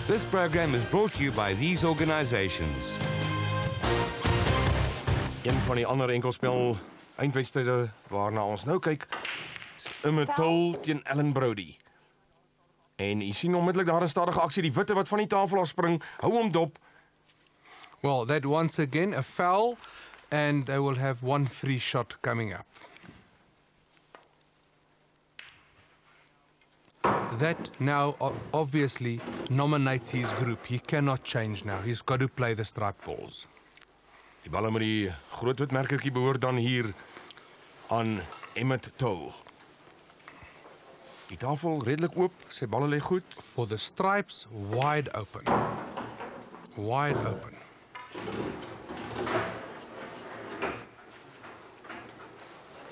This program is brought to you by these organizations. Een van die ander enkelspel eindwedstryde waarna ons nou kyk, is Emmett Till teen Ellen Brody. En jy sien onmiddellik daar 'n stadige aksie, die witte wat van die tafel af spring, hou hom dop. Well, that once again a foul, and they will have one free shot coming up. That now obviously nominates his group. He cannot change now. He's got to play the striped balls. Die balle met die groot wit merkertjie behoort dan hier aan Emmett Till. Die tafel redelik oop, sy balle lê goed. For the stripes, wide open. Wide open.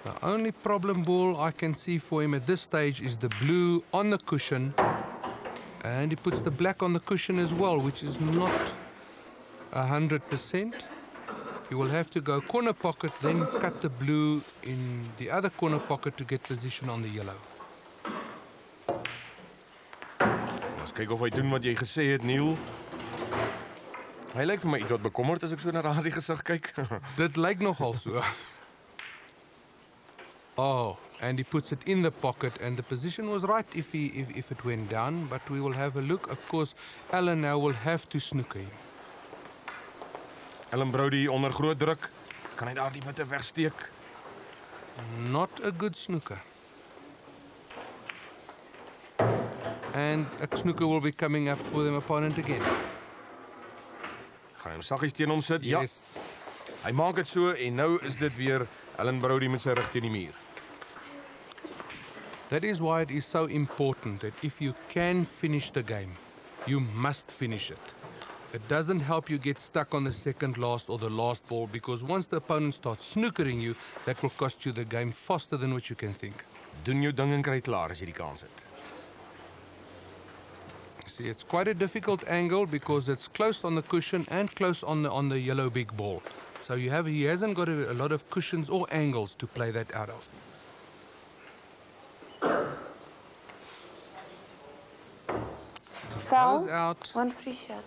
The only problem ball I can see for him at this stage is the blue on the cushion, and he puts the black on the cushion as well, which is not 100%. You will have to go corner pocket, then cut the blue in the other corner pocket to get position on the yellow. Ons kyk of hy doen wat jy gesê het, Neil. Hy lyk vir my iets wat bekommerd as ek so na daardie gesig kyk. Dit lyk nogal so. Oh, and he puts it in the pocket, and the position was right if it went down, but we will have a look. Of course, Ellen now will have to snooker him. Ellen Brody onder groot druk. Kan hy daar die witte wegsteek? Not a good snooker. And a snooker will be coming up for the opponent again. Gaan hom saggies teen hom sit? Yes. Ja. Hy maak dit so en nou is dit weer Ellen Brody met sy rug teen die muur. That is why it is so important that if you can finish the game, you must finish it. It doesn't help you get stuck on the second last or the last ball, because once the opponent starts snookering you, that will cost you the game faster than what you can think. Doen jou ding en kry klaar as jy die kans het. See, it's quite a difficult angle because it's close on the cushion and close on the yellow big ball. So he hasn't got a lot of cushions or angles to play that out of. Foul, Goes out, one free shot.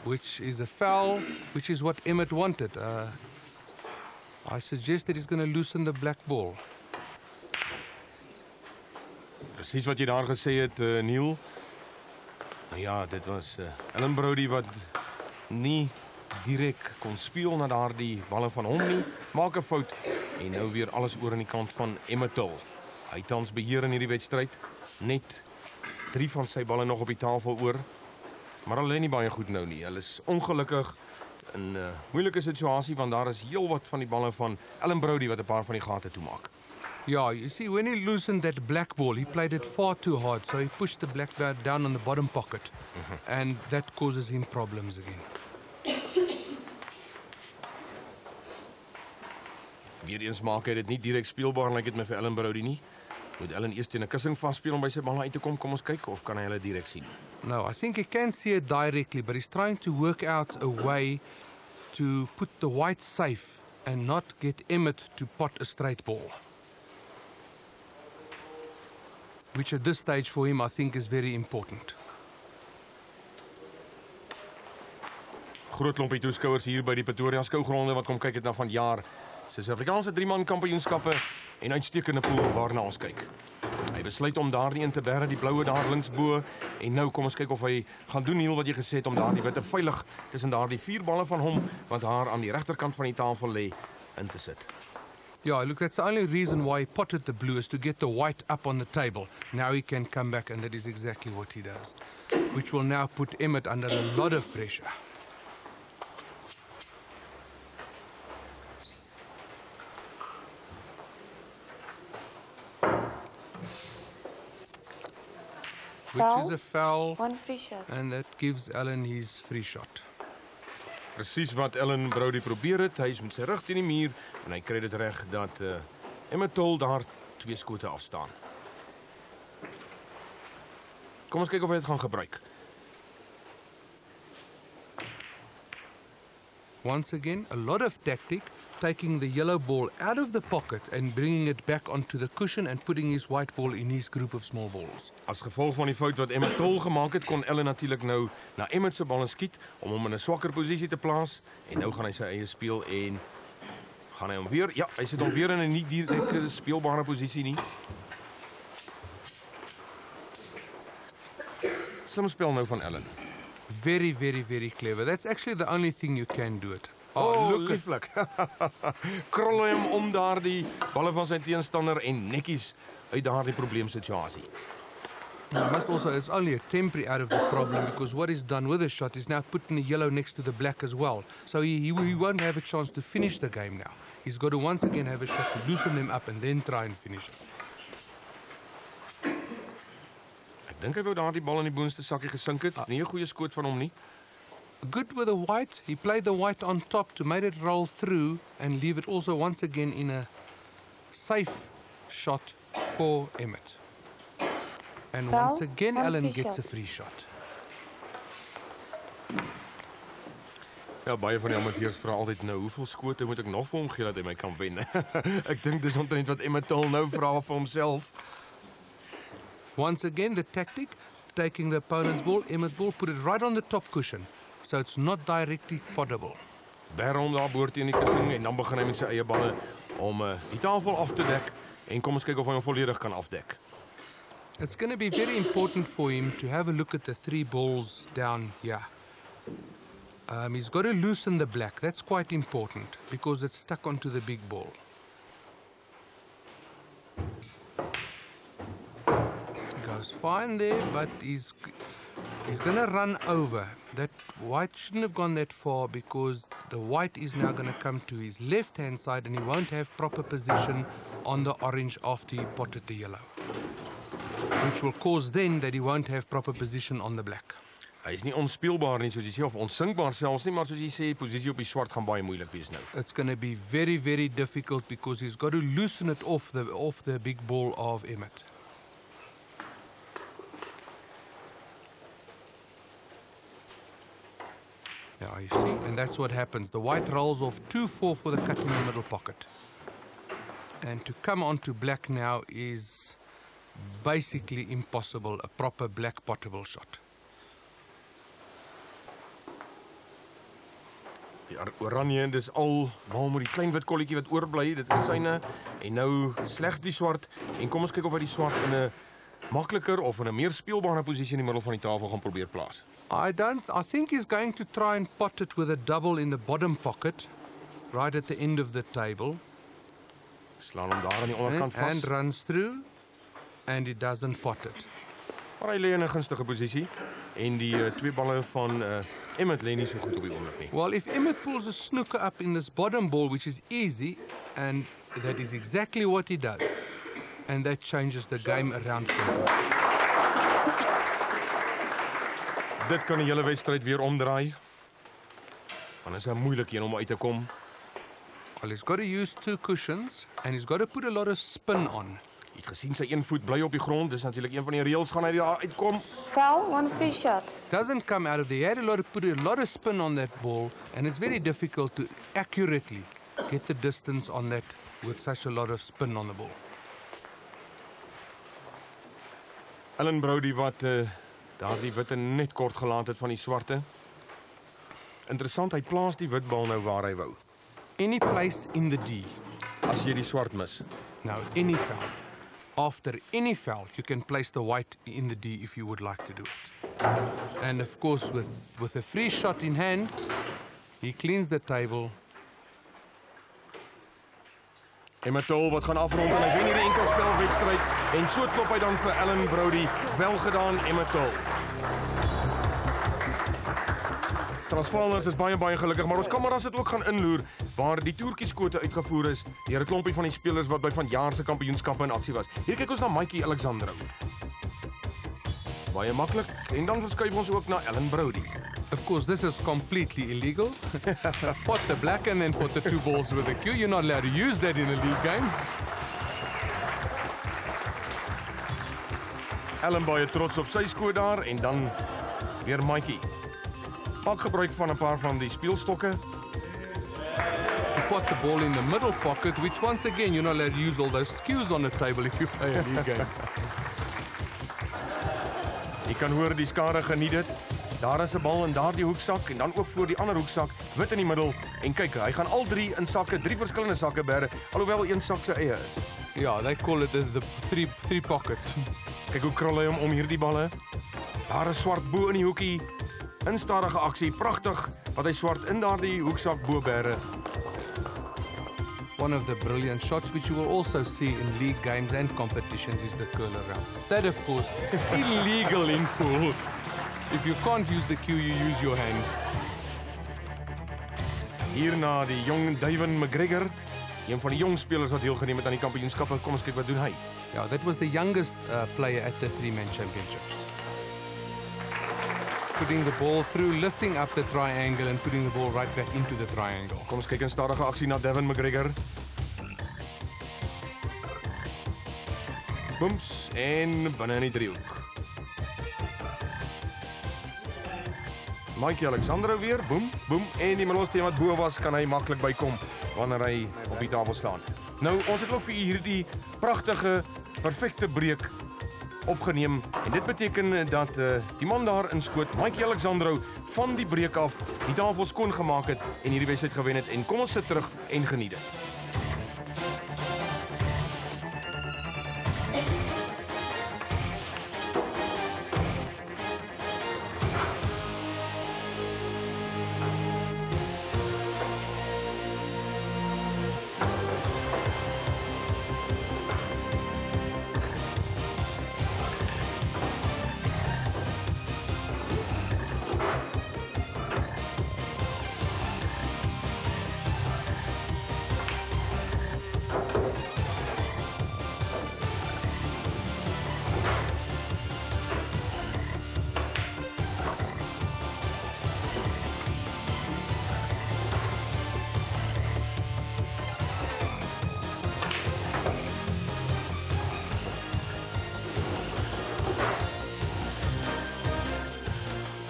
which is a foul, which is what Emmett wanted. I suggest that he's going to loosen the black ball. Presies wat jy daar gesê het, Neil. Nou ja, dit was Ellen Brody wat nie direk kon speel na daardie balle van hom nie. Maak 'n fout en nou weer alles oor aan die kant van Emmett Till. Hy tans beheer in hierdie wedstryd. Net 3 van sy balle nog op die tafel oor. Maar hulle lê nie baie goed nou nie. Hulle is ongelukkig in 'n moeilike situasie want daar is heelwat van die balle van Ellen Brody wat 'n paar van die gate toemaak. Yeah, you see, when he loosened that black ball, he played it far too hard, so he pushed the black down on the bottom pocket, and that causes him problems again. Weer eens maak hy dit nie direk speelbaar lyk dit my vir Ellen Brody nie. Moet Ellen eers teen 'n kussing vasspeel om by sy bal uit te kom? Kom ons kyk of kan hy hulle direk sien. No, I think he can see it directly, but he's trying to work out a way to put the white safe and not get Emmett to pot a straight ball. Which at this stage for him I think is very important. Groot klompie toeskouers hier by die Pretoria skougronde wat kom kyk het na vanjaar se Suid-Afrikaanse 3-man kampioenskappe en uitstekende pool waarna ons kyk. Hy besluit om daardie in te berre, die bloue daar links bo, en nou kom ons kyk of hy gaan doen heel wat jy gesê het om daardie witte veilig tussen daardie 4 balle van hom wat daar aan die regterkant van die tafel lê in te sit. Yeah, look, that's the only reason why he potted the blue is to get the white up on the table. Now he can come back, and that is exactly what he does, which will now put Emmett under a lot of pressure. Which is a foul, One free shot. and that gives Ellen his free shot. Presies wat Ellen Brody probeer het. Hy is met sy rug teen die muur en hy kry dit reg dat Emmett Till daar 2 skote afstaan. Kom ons kyk of hy dit gaan gebruik. Once again, a lot of tactic, taking the yellow ball out of the pocket and bringing it back onto the cushion and putting his white ball in his group of small balls. As gevolg van die fout wat Emmett Toll gemaak het, kon Ellen natuurlik nou na Emmett se balle skiet om hom in 'n swakker posisie te plaas en nou gaan hy sy eie speel en gaan hy hom weer, ja, hy sit hom weer in 'n nie direkte speelbare posisie nie. Slim spel nou van Ellen. Very, very, very clever. That's actually the only thing you can do it. Oh, look at lieflik. Krol hy hom om daardie balle van sy teenstander en netjies uit daardie probleemsituasie. You must also, it's only a temporary out of the problem because what is done with the shot is now putting the yellow next to the black as well. So he won't have a chance to finish the game now. He's got to once again have a shot to loosen them up and then try and finish it. Ek dink hy wou daardie bal in die boonste sakkie gesink het. Nie 'n goeie skoot van hom nie. Good with the white. He played the white on top to make it roll through and leave it also once again in a safe shot for Emmett. And Foul, once again, one Ellen free gets shot. a free shot. Ja, baie van die amateurs vra altyd nou, hoeveel skote moet ek nog vir hom gee dat hy my kan wen? Ek dink dis omtrent wat Emmett Toll nou vra vir homself. Once again, the tactic, taking the opponent's ball, Emmett's ball, put it right on the top cushion, so it's not directly potable. Berre hom daar boor teen die kussing en dan begin hy met sy eie balle om die tafel af te dek en kom ons kyk of hy hom volledig kan afdek. It's going to be very important for him to have a look at the 3 balls down here. He's got to loosen the black. That's quite important because it's stuck onto the big ball. Goes fine there, but he's going to run over. That white shouldn't have gone that far because the white is now going to come to his left-hand side and he won't have proper position on the orange after he potted the yellow, which will cause then that he won't have proper position on the black. Hy is nie onspeelbaar nie soos jy sê of onsinkbaar selfs nie, maar soos jy sê, posisie op die swart gaan baie moeilik wees nou. It's going to be very, very difficult because he's got to loosen it off the big ball of Emmett. Yeah, you see, and that's what happens. The white rolls off 2-4 for the cut in the middle pocket. And to come onto black now is basically impossible, a proper black potable shot. Die oranje, dis al mal met die klein wit kolletjie wat oorbly, dit is syne en nou slegs die swart en kom ons kyk of hy die swart in 'n makliker of in 'n meer speelbare posisie in die middel van die tafel gaan probeer plaas. I think he's going to try and pot it with a double in the bottom pocket, right at the end of the table. Slaan hom daar aan die onderkant vas. And runs through, and he doesn't pot it. Maar hy lê in 'n gunstige posisie en die 2 balle van Emmett lê nie so goed op die onder nie. Well, if Emmett pulls a snooker up in this bottom ball, which is easy, and that is exactly what he does, and that changes the game around completely. Dit kan die hele wedstryd weer omdraai. Want is 'n moeilike een om uit te kom. Well, he's got to use 2 cushions, and he's got to put a lot of spin on. Jy het gesien sy een voet bly op die grond, dis natuurlik een van die reëls gaan hy daar uitkom. Foul, 1 free shot. Doesn't come out of there. He had to put a lot of spin on that ball, and it's very difficult to accurately get the distance on that with such a lot of spin on the ball. Ellen Brody wat daardie witte net kort gelaat het van die swarte. Interessant, hy plaas die wit bal nou waar hy wou. Any place in the D. As jy die swart mis. Now, any foul. After any foul, you can place the white in the D if you would like to do it. And of course, with a free shot in hand, he cleans the table. Emmett Toll wat gaan afrond en hy wen hierdie enkelspelwedstryd en so klop hy dan vir Ellen Brody. Wel gedaan, Emmett Toll. Transvaalers is baie gelukkig, maar ons kameras het ook gaan inloer waar die toertjieskote uitgevoer is deur 'n klompie van die spelers wat by vanjaar se kampioenskappe in aksie was. Hier kyk ons na Mikey Alexander. Baie maklik en dan verskuif ons ook na Ellen Brody. Of course, this is completely illegal. Pot the black and then put the 2 balls with a cue. You're not allowed to use that in a league game. Ellen baie trots op sy skoot daar en dan weer Mikey. Maak gebruik van 'n paar van die speelstokke. pot the ball in the middle pocket, which once again, you're not allowed to use all those cues on the table if you play a league game. Jy kan hoor die skare geniet dit. Daar is 'n bal in daardie hoeksak en dan ook voor die ander hoeksak, wit in die middel. En kyk, hy gaan al drie in sakke, drie verskillende sakke bære, alhoewel een sak sy eie is. Yeah, they call it the three pockets. Kyk hoe krul hy hom om hierdie balle. Daar is swart bo in die hoekie. Instadige aksie, pragtig wat hy swart in daardie hoeksak bo bære. One of the brilliant shots which you will also see in league games and competitions is the curl around. That, of course, illegal in pool. If you can't use the cue, you use your hand. Hierna die jong Davin McGregor, een van die jong spelers wat deelgeneem het aan die kampioenskappe. Kom ons kyk wat doen hy. Yeah, that was the youngest player at the three-man championships. Putting the ball through, lifting up the triangle and putting the ball right back into the triangle. Kom ons kyk in stadige aksie na Davin McGregor. Booms en binne in die driehoek. Mikey Alexandro weer, boem, boem, en die melosteen wat bo was, kan hy maklik bykom wanneer hy op die tafel staan. Nou, ons het ook vir hierdie pragtige, perfekte breek opgeneem, en dit beteken dat die man daar in skoot, Mikey Alexandro, van die breek af die tafel skoon gemaak het en hierdie wedstryd gewen het, en kom ons sit terug en geniet dit.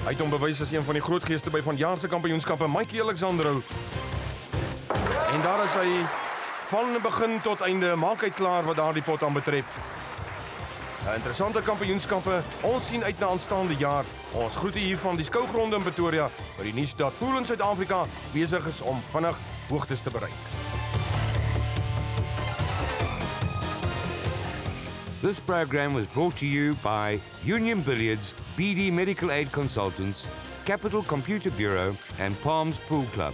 Hy het hom bewys as een van die groot geeste by vanjaar se kampioenskappe, Mikey Alexandro. En daar is hy van begin tot einde, maak hy klaar wat daardie pot aan betref. Interessante kampioenskappe, ons sien uit na aanstaande jaar. Ons groete hier van die skougronde in Pretoria, waar die nuus dat pool in Suid-Afrika besig is om vinnig hoogtes te bereik. This program was brought to you by Union Billiards, BD Medical Aid Consultants, Capital Computer Bureau, and Palms Pool Club.